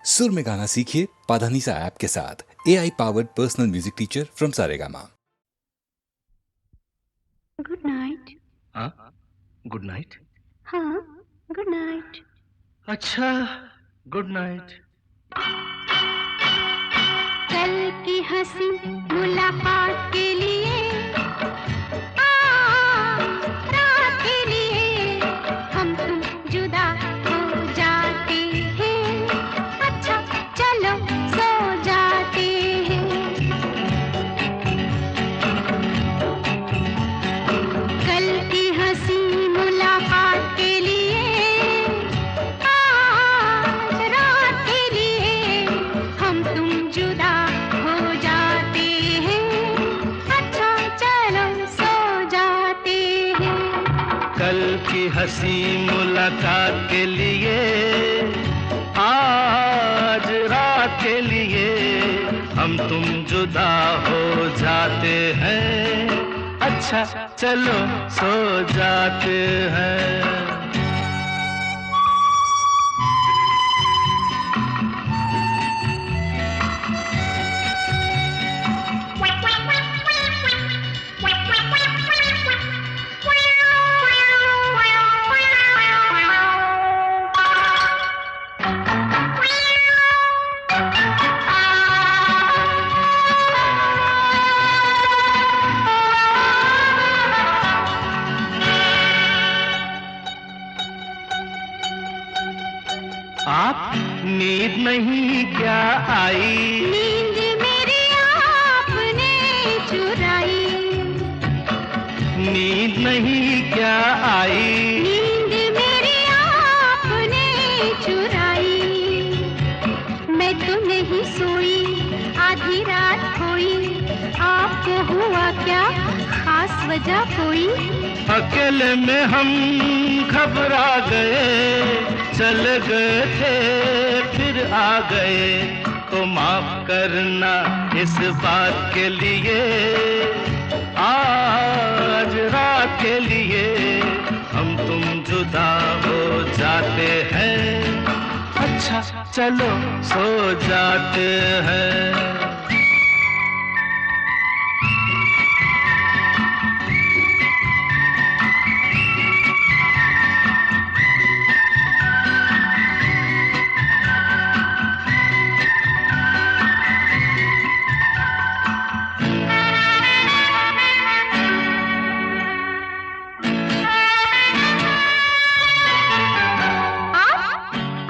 सुर में गाना सीखिए पाधानीसा ऐप के साथ। AI powered personal music teacher from Saregama. Good night. हाँ, गुड नाइट। हाँ, गुड नाइट। अच्छा, गुड नाइट। कल की हंसी मुलाकात के लिए रात के लिए हम तुम जुदा हो जाते हैं। अच्छा चलो सो जाते हैं। कल की हंसी मुलाकात के लिए रात के लिए हम तुम जुदा हो जाते हैं। अच्छा चलो सो जाते हैं। कल की हंसी मुलाकात के लिए आज रात के लिए हम तुम जुदा हो जाते हैं। अच्छा चलो सो जाते हैं। आप नींद नहीं क्या आई? नींद मेरी आपने चुराई। नींद नहीं क्या आई? नींद मेरी आपने चुराई। मैं तो नहीं सोई, आधी रात खोई। आपको हुआ क्या, खास वजह कोई? अकेले में हम घबरा गए, चल गए थे फिर आ गए। तो माफ करना इस बात के लिए, आज रात के लिए हम तुम जुदा हो जाते हैं। अच्छा चलो सो जाते हैं।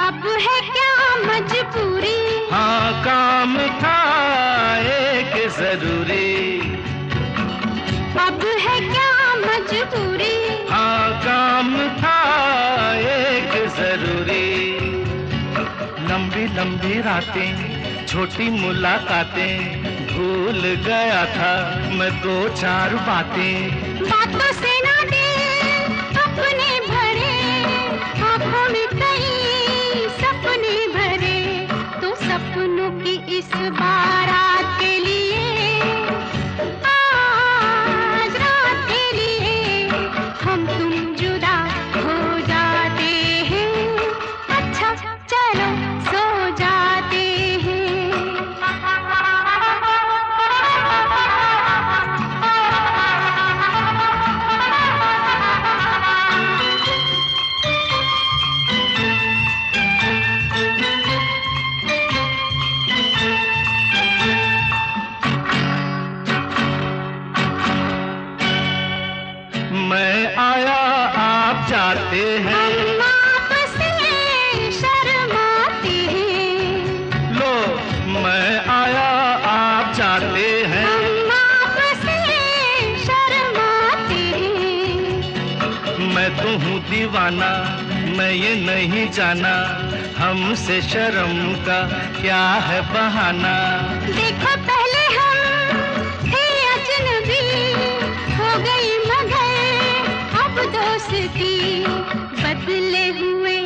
अब है क्या मजबूरी? हाँ, काम था एक जरूरी। अब है क्या मजबूरी? हाँ, काम था एक जरूरी। लंबी लंबी रातें, छोटी मुलाकातें, भूल गया था मैं दो चार बातें। बातों से ना दे अपने भरे, आँखों में कई सपने भरे। तो सपनों की इस बारात के लिए, आज रात के लिए हम तुम जुदा हो जाते हैं। अच्छा चलो सो जाते हैं। मैं आया आप जाते हैं। हम आपसे शर्माते हैं। लो मैं आया आप जाते हैं। हम आपसे शर्माते हैं। मैं तो हूँ दीवाना, मैं ये नहीं जाना हमसे शर्म का क्या है बहाना। देखो पहले हम थे अजनबी, हो गई मगर अब दोस्ती। बदले हुए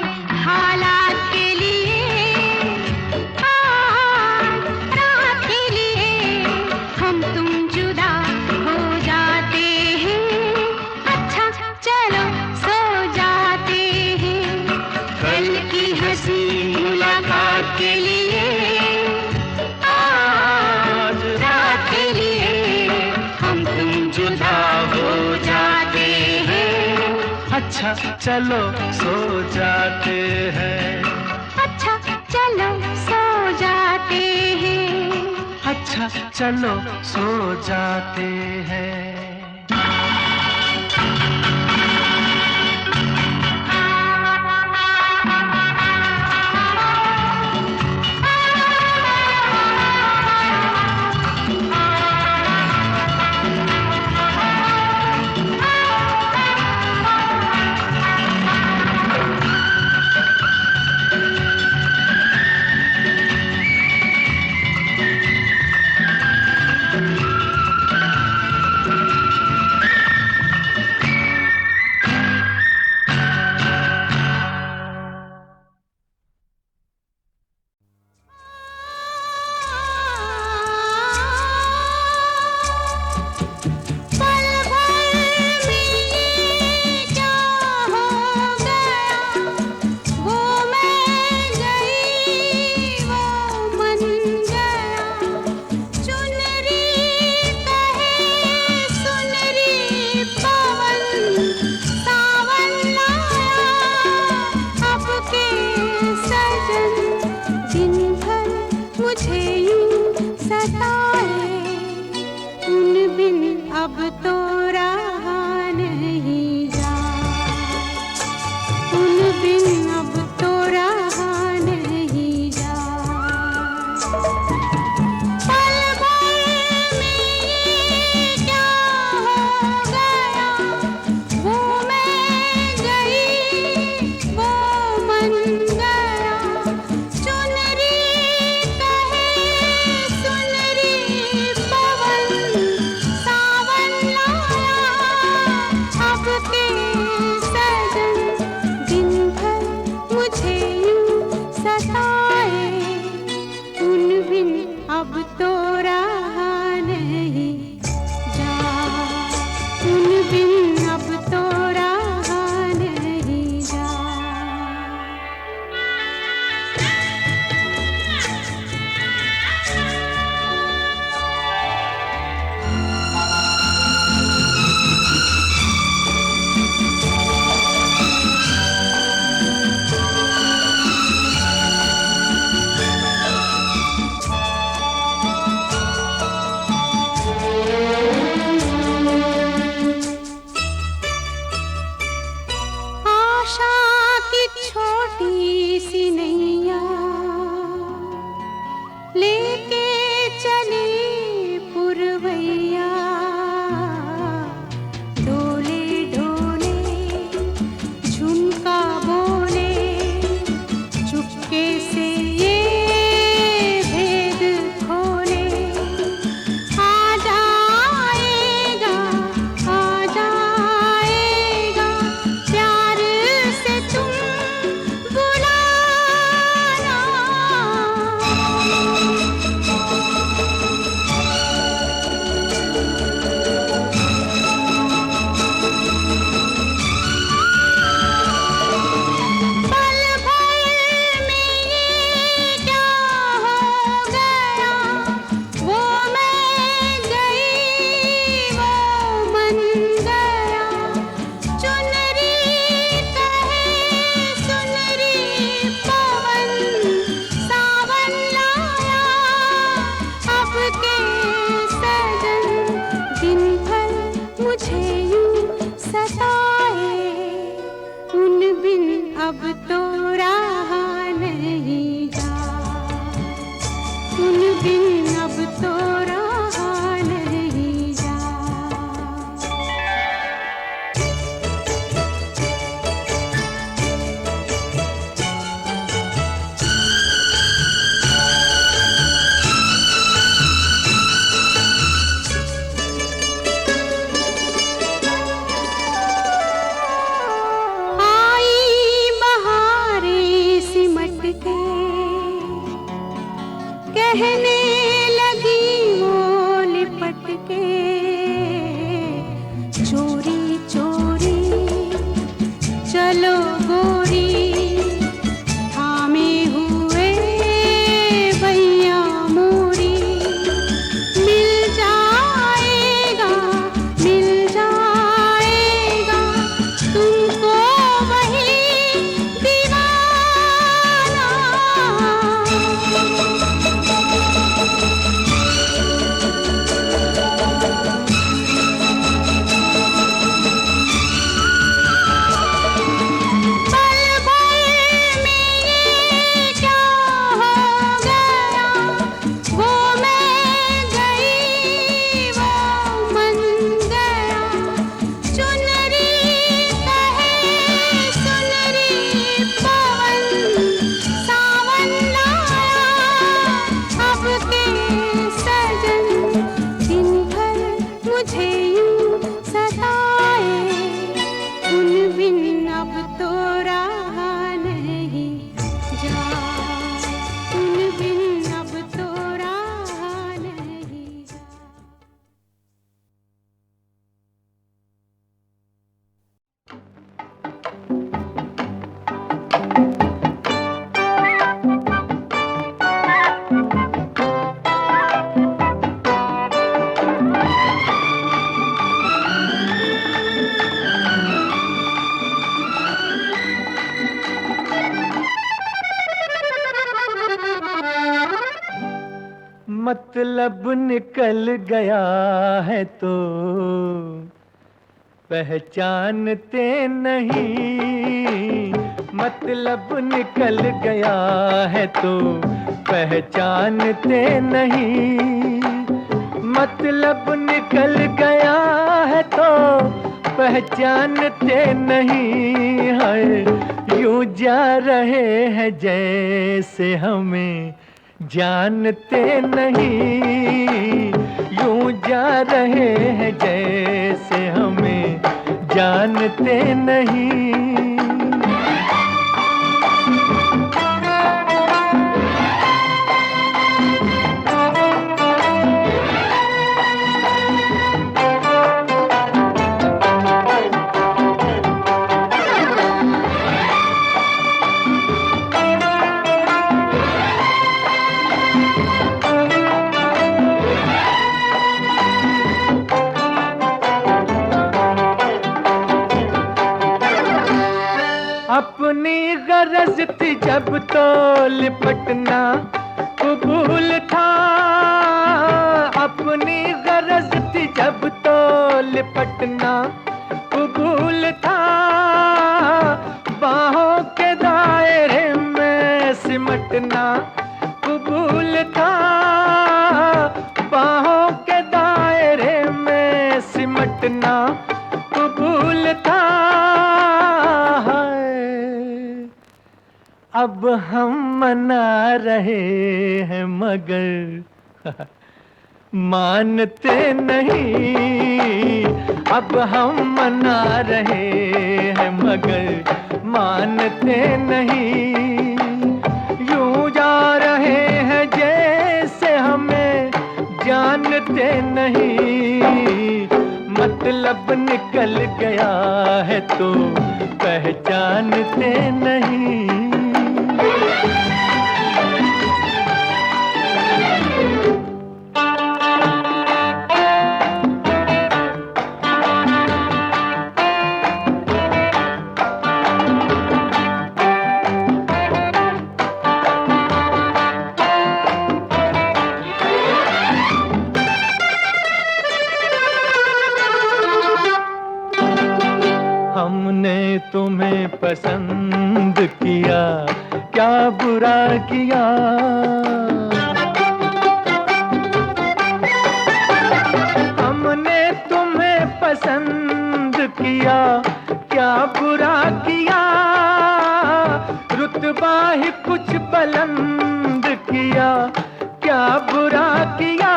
हालात के लिए, आज रात के लिए हम तुम जुदा हो जाते हैं। अच्छा चलो सो जाते हैं। कल की हंसी मुलाकात के लिए अच्छा चलो सो जाते हैं, अच्छा चलो सो जाते हैं, अच्छा चलो सो जाते हैं। तुमको लेकिन अब तो रहा नहीं जाता। मतलब निकल गया है तो पहचानते नहीं, मतलब निकल गया है तो पहचानते नहीं, मतलब निकल गया है तो पहचानते नहीं है। यूं जा रहे हैं जैसे हमें जानते नहीं, यूं जा रहे हैं जैसे हमें जानते नहीं। अपनी गरज थी जब तो लिपटना कबूल था, अपनी गरज थी जब तो लिपटना कबूल था, बाहों के दायरे में सिमटना कबूल था, बाहों के दायरे में सिमटना कबूल था। अब हम मना रहे हैं मगर मानते नहीं, अब हम मना रहे हैं मगर मानते नहीं। यूं जा रहे हैं जैसे हमें जानते नहीं, मतलब निकल गया है तो पहचानते नहीं। हमने तुम्हें पसंद किया, क्या बुरा किया, हमने तुम्हें पसंद किया, क्या बुरा किया, रुतबा ही कुछ बुलंद किया, क्या बुरा किया,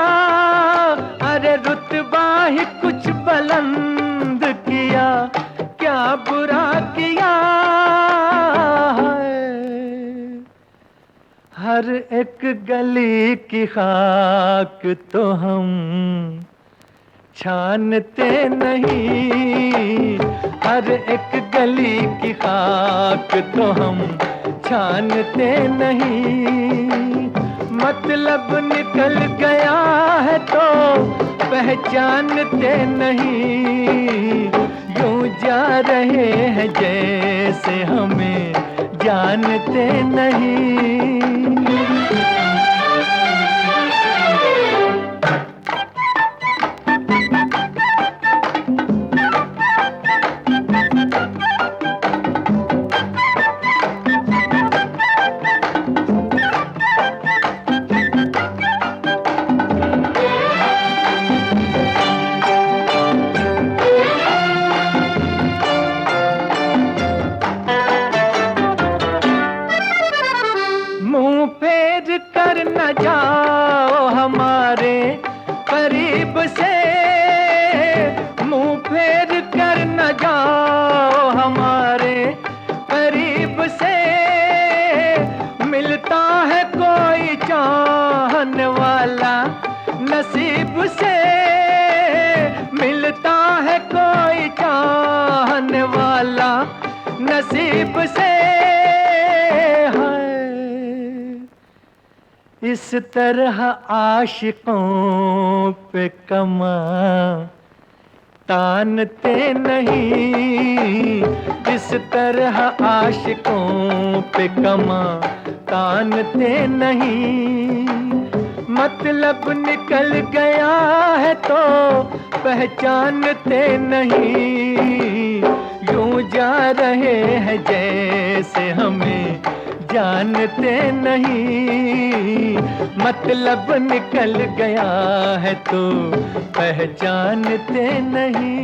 अरे रुतबा ही कुछ बुलंद किया, क्या बुरा किया है। हर एक गली की खाक तो हम छानते नहीं, हर एक गली की खाक तो हम छानते नहीं, मतलब निकल गया है तो पहचानते नहीं। यूं जा रहे हैं जैसे हमें जानते नहीं। चाहने वाला नसीब से मिलता है कोई चाहने वाला नसीब से है। इस तरह आशिकों पे कमा तानते नहीं, इस तरह आशिकों पे कमा तानते नहीं। मतलब निकल गया है तो पहचानते नहीं, यूं जा रहे हैं जैसे हमें जानते नहीं। मतलब निकल गया है तो पहचानते नहीं।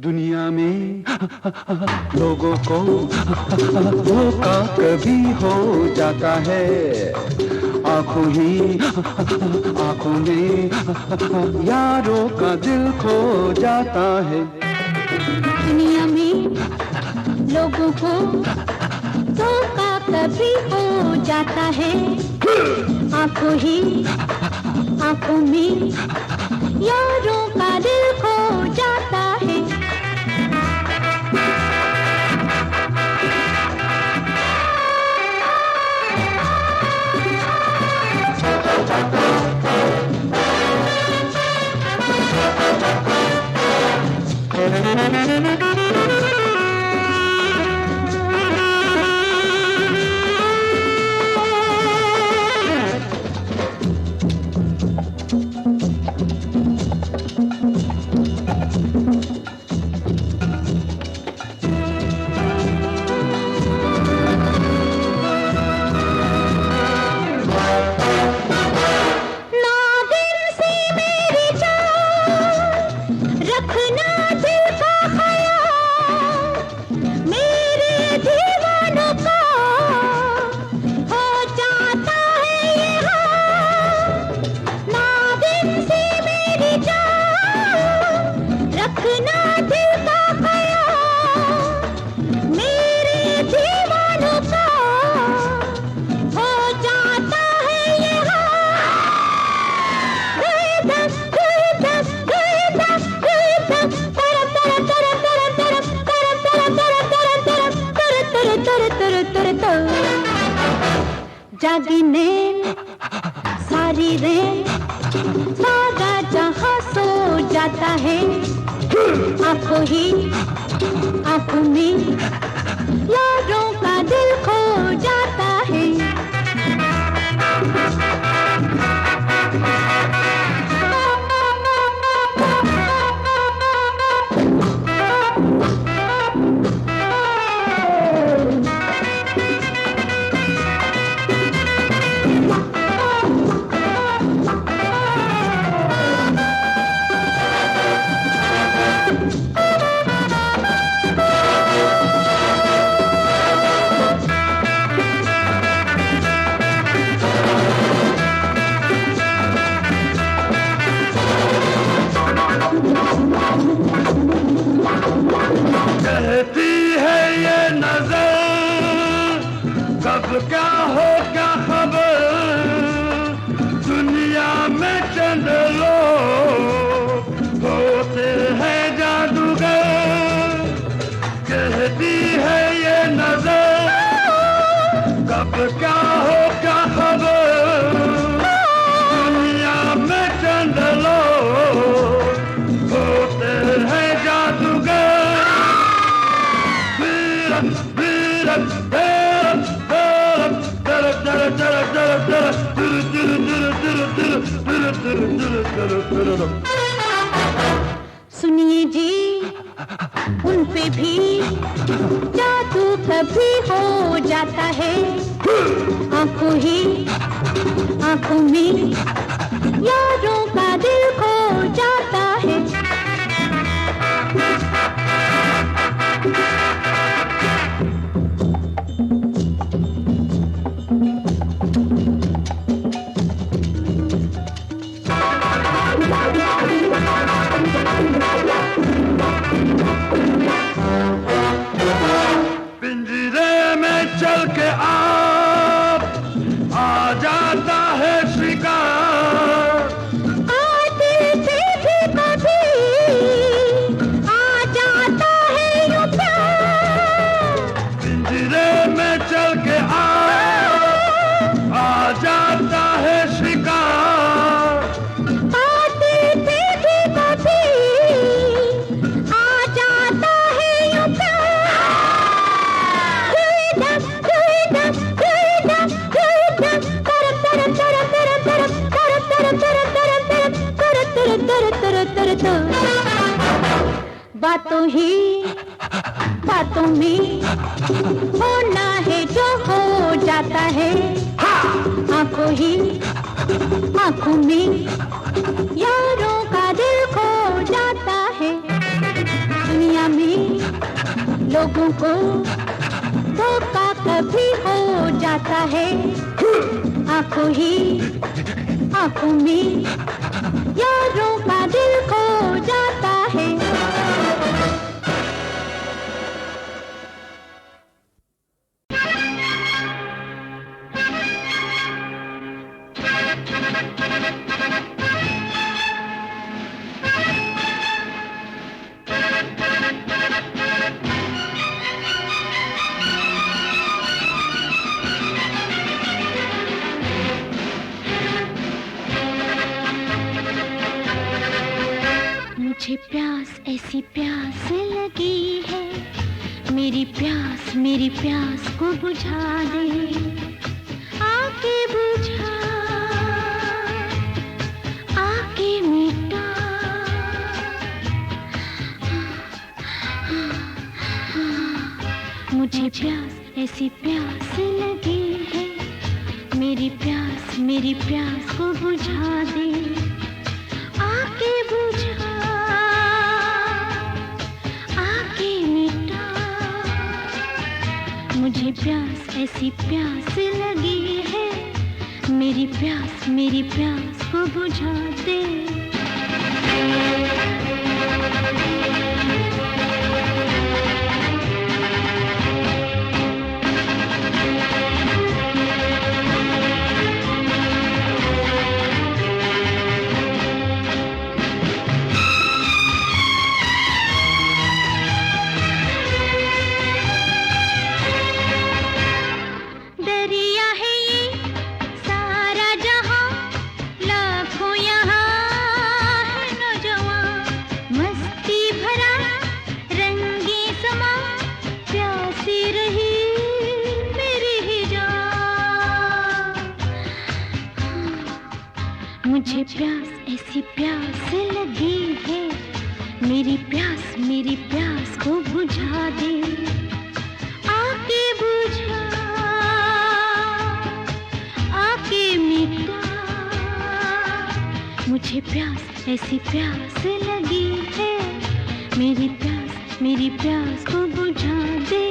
दुनिया में लोगों को धोखा कभी हो जाता है, आंखों में यारों का दिल खो जाता है। दुनिया में लोगों को धोखा कभी हो जाता है, आंखों में यारों का दिल खो जाता है। जागिने सारी रेल सारा जहां सो जाता है, आंखों में यारों का दिल खो जाता है। सुनिए जी, उन पे भी जादू कभी हो जाता है। आंखों ही आंखों में यारों का दिल खो जाता है। पिंजरे में चल के आप आ जाता है शिकार। आते थे भी कभी आ जाता है यूं प्यार। पिंजरे में चल के आप आ जाता है शिकार। आते थे भी कभी आ जाता है यूं प्यार। बातों ही बातों में होना है जो हो जाता है। आंखों ही आंखों में यारों का दिल खो जाता है। दुनिया में लोगों को धोखा कभी हो जाता है। आंखों ही आंखों में यारों का दिल खो जाता है। मुझे प्यास ऐसी प्यास लगी है, मेरी प्यास को बुझा दे। आके बुझा आके मिटा। मुझे प्यास ऐसी प्यास लगी है, मेरी प्यास को बुझा दे। आके बुझा आके मिटा। मुझे प्यास ऐसी प्यास लगी है, मेरी प्यास को बुझा दे। मुझे प्यास ऐसी प्यास लगी है, मेरी प्यास को बुझा दे। आके बुझा आके मिटा। मुझे प्यास ऐसी प्यास लगी है, मेरी प्यास को बुझा दे।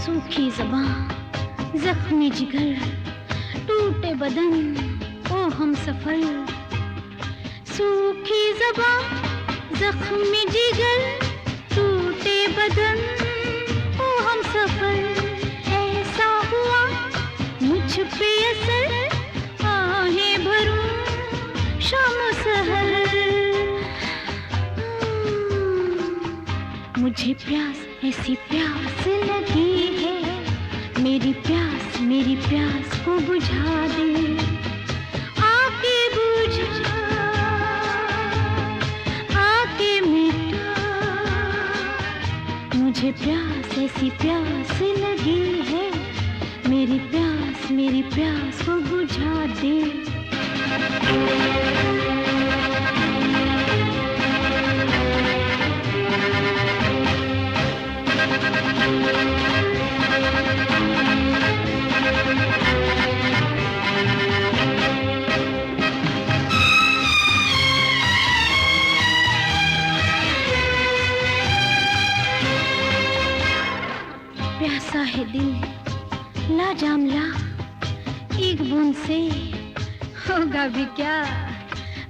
सूखी ज़बां, ज़ख्मी जिगर, टूटे बदन, ओ हम सफर। सूखी ज़बां, ज़ख्मी जिगर, टूटे बदन, ओ हम सफर। ऐसा हुआ मुझ पे असर, आहें भरूं शाम सहर। मुझे प्यास ऐसी प्यास लगी है, मेरी मेरी प्यास को बुझा दे, आके बुझा, आके मिटा। मुझे प्यास ऐसी प्यास लगी है, मेरी प्यास को बुझा दे। प्यासा है दिल लाजामला, एक बूंद से होगा भी क्या।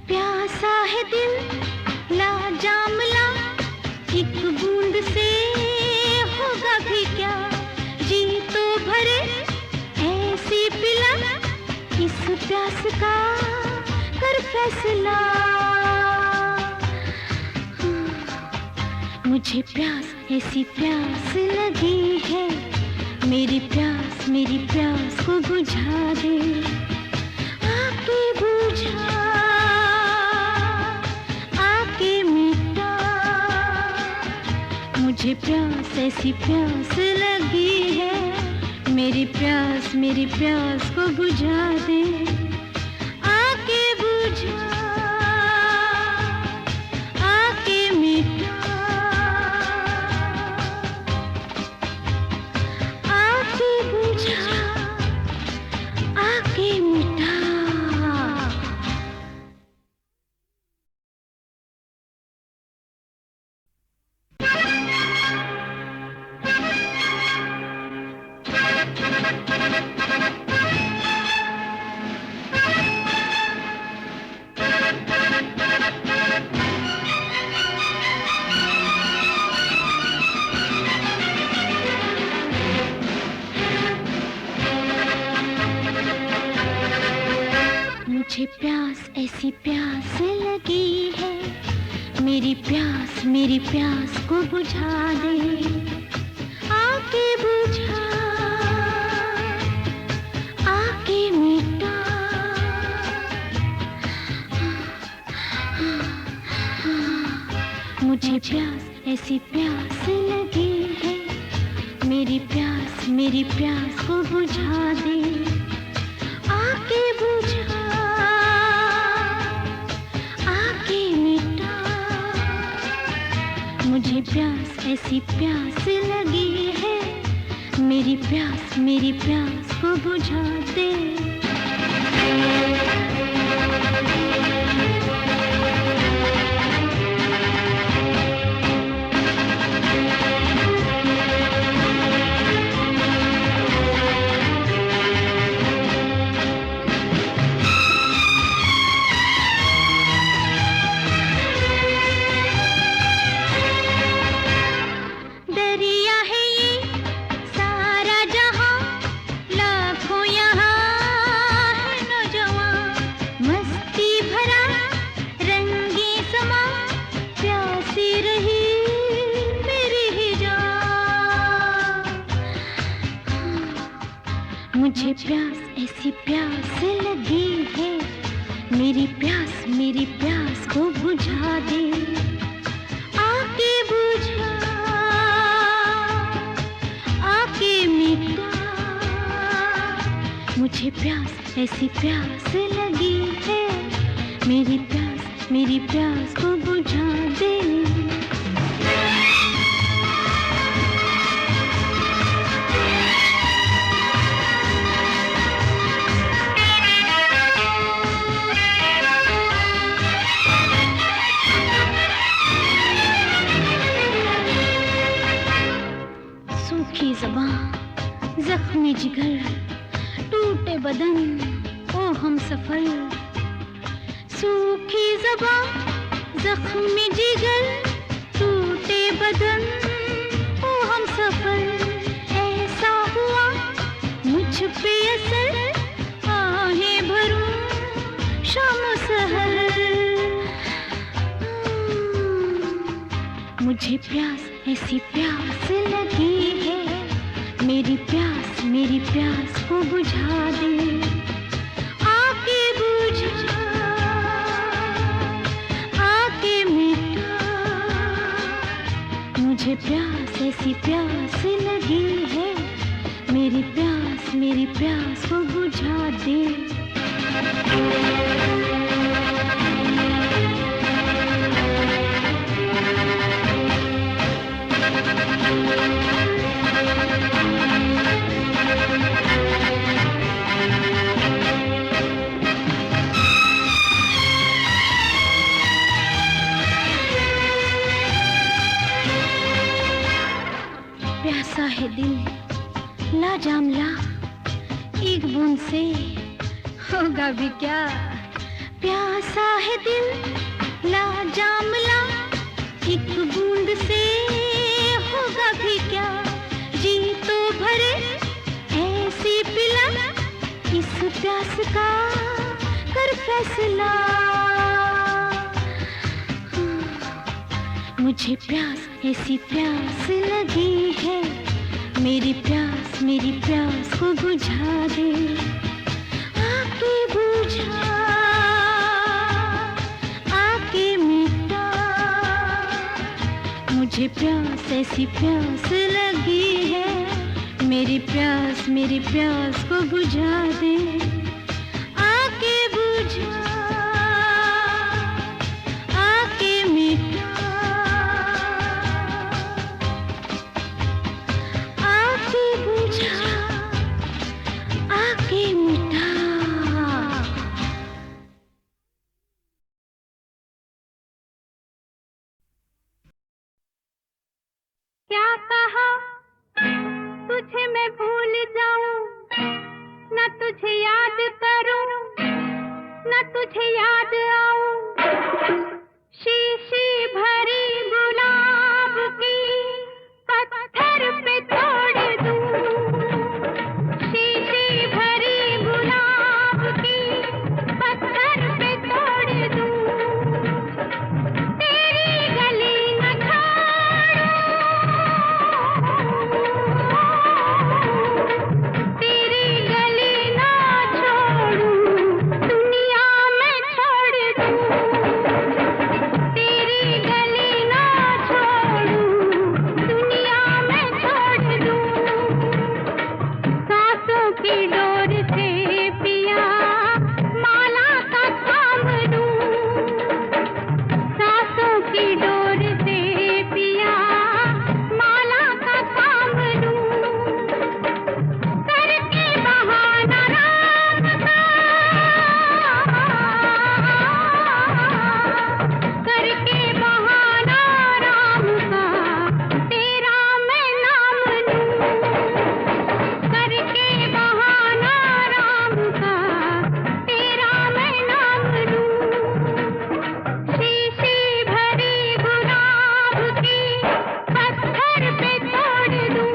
प्यासा है दिल लाजामला, एक बूंद से होगा भी क्या। जी तो भरे ऐसी पिला, इस प्यास का कर फैसला। मुझे प्यास ऐसी प्यास लगी है, मेरी प्यास को बुझा दे, आके बुझा, आके मिटा। मुझे प्यास ऐसी प्यास लगी है, मेरी प्यास को बुझा दे, आके बुझा, आके मिटा। आके मिटा। मुझे प्यास ऐसी प्यास लगी है, मेरी प्यास को बुझा दे, आके बुझा, आके मिटा। मुझे प्यास ऐसी प्यास लगी है, मेरी प्यास को बुझा दे, आके बुझा, आके मिटा। मुझे प्यास ऐसी प्यास लगी है, मेरी प्यास को बुझा दे। दरिया है ये सारा जहां, लाखों यहाँ है नौजवान, मस्ती भरा रंगी समा, प्यासी रही मेरी ही जान। मुझे प्यास ऐसी प्यास लगी है, मेरी प्यास को बुझा दे, आके बुझा, आके मिटा। मुझे प्यास ऐसी प्यास लगी है, मेरी प्यास को बुझा दे। सूखी ज़बां, जख्मी जिगर, टूटे बदन, ओ हम सफर। सूखी ज़बां, जख्मी जिगर, टूटे बदन, ओ हम सफर। ऐसा हुआ मुझ पे असर, आहें भरूं शाम सहर। मुझे प्यास ऐसी प्यास लगी है, मेरी मेरी प्यास को बुझा दे, आके बुझा, आके मिटा। मुझे प्यास ऐसी प्यास लगी है, मेरी प्यास को बुझा दे। प्यासा है दिल लाजामला, एक बूंद से होगा भी क्या। प्यासा है दिल लाजामला, एक बूंद से होगा भी क्या। जी तो भरे ऐसी पिला, इस प्यास का कर फैसला। मुझे प्यास ऐसी प्यास लगी है, मेरी प्यास को बुझा दे, आके बुझा, आके मिटा। मुझे प्यास ऐसी प्यास लगी है, मेरी प्यास को बुझा दे, आके बुझा, आके मिटा। क्या कहा तुझे मैं भूल जाऊं, न तुझे याद करूं, न तुझे याद आऊं। शीशी भरी गुलाब की पत्थर पे तोड़ दूं, शीशी भरी गुलाब की पत्थर पे तोड़ दूं। तेरी गली न तेरी गली ना छोड़ूं, दुनिया में छोड़ दूं। तेरी गली ना छोड़ूं, दुनिया में छोड़ दूं। सांसों की डोर से पिया माला का थाम लूं, सांसों की डोर से पिया माला का थाम लूं। करके बहाना राम का, करके बहाना राम का, तेरा मैं नाम लूं। करके बहाना राम का, तेरा मैं नाम लूं। शीशी भरी गुलाब की पत्थर पे तोड़ दूं।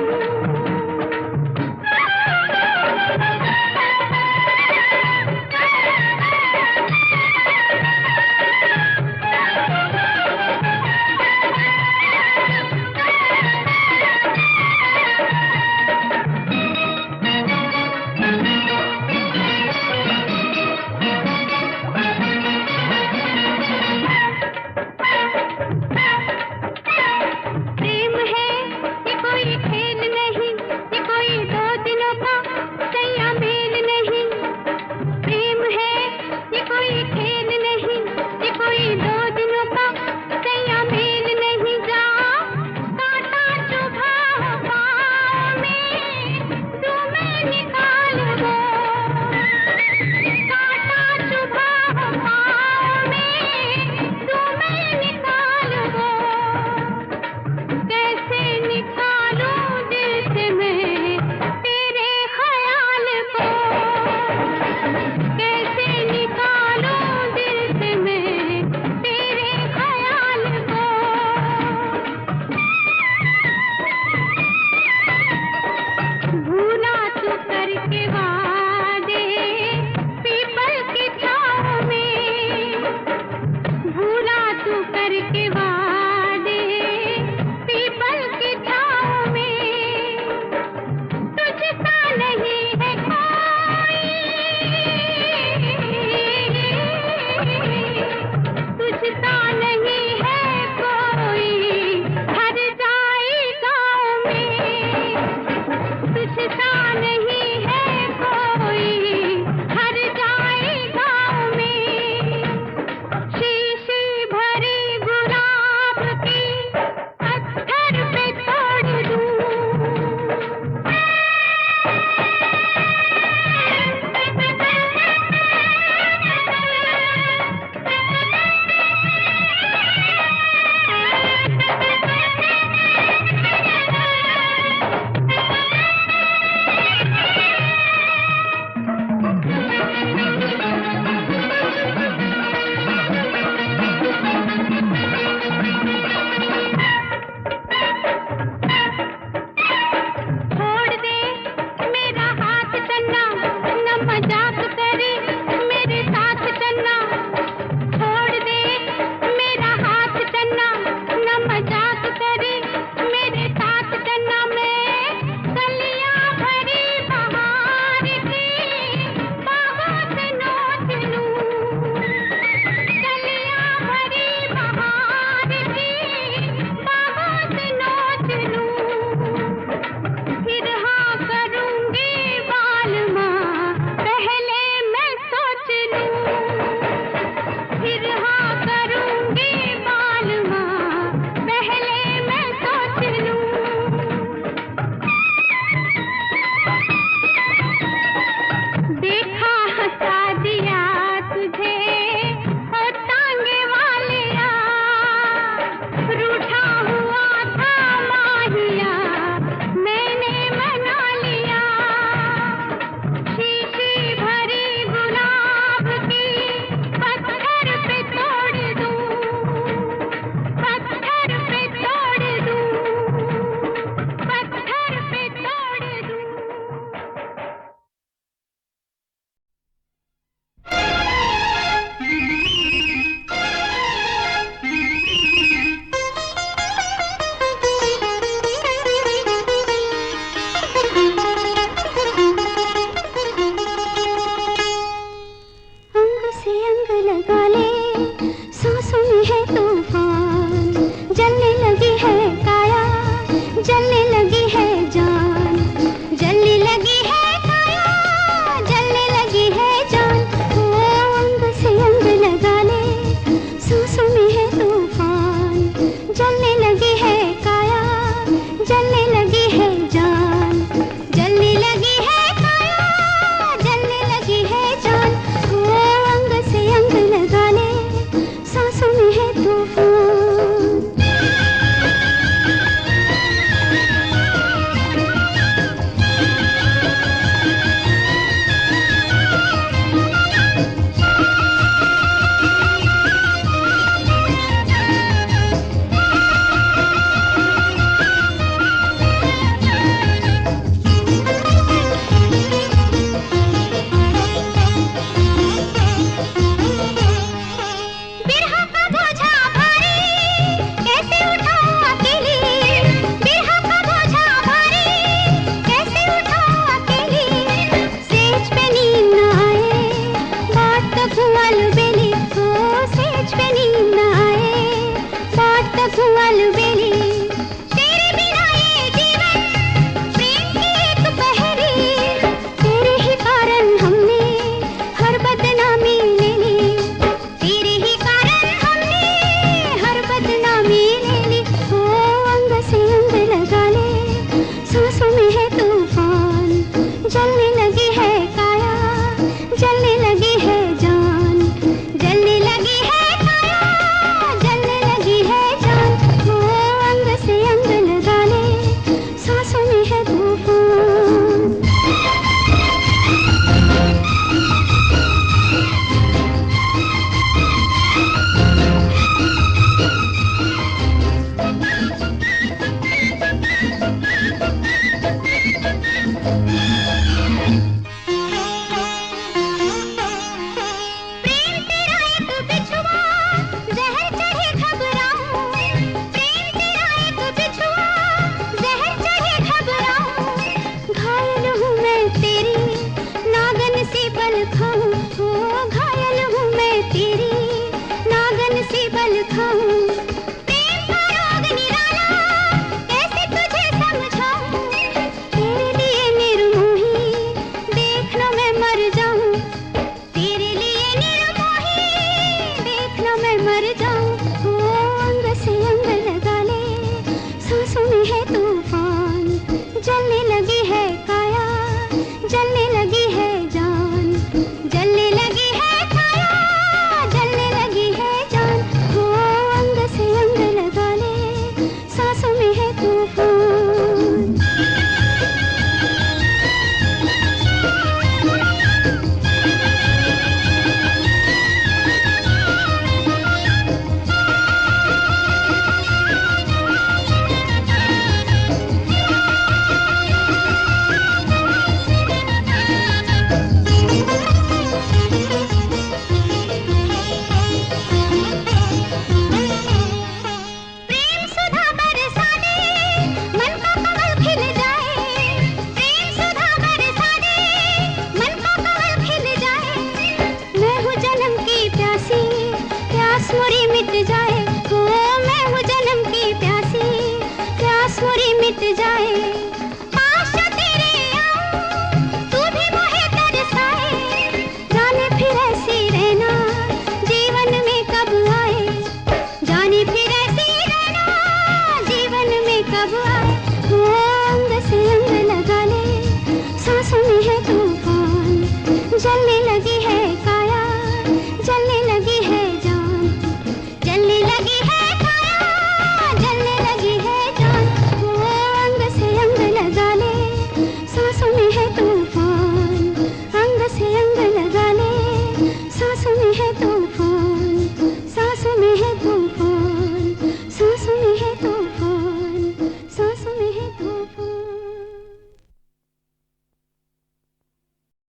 प्रेम है ये कोई खेल नहीं, ये कोई दो दिनों का सैया मेल नहीं। प्रेम है ये कोई खेल नहीं, ये कोई दो दिनों का सैया मेल नहीं। जा कांटा चुभा हो पाँव में, तू मैं निकाल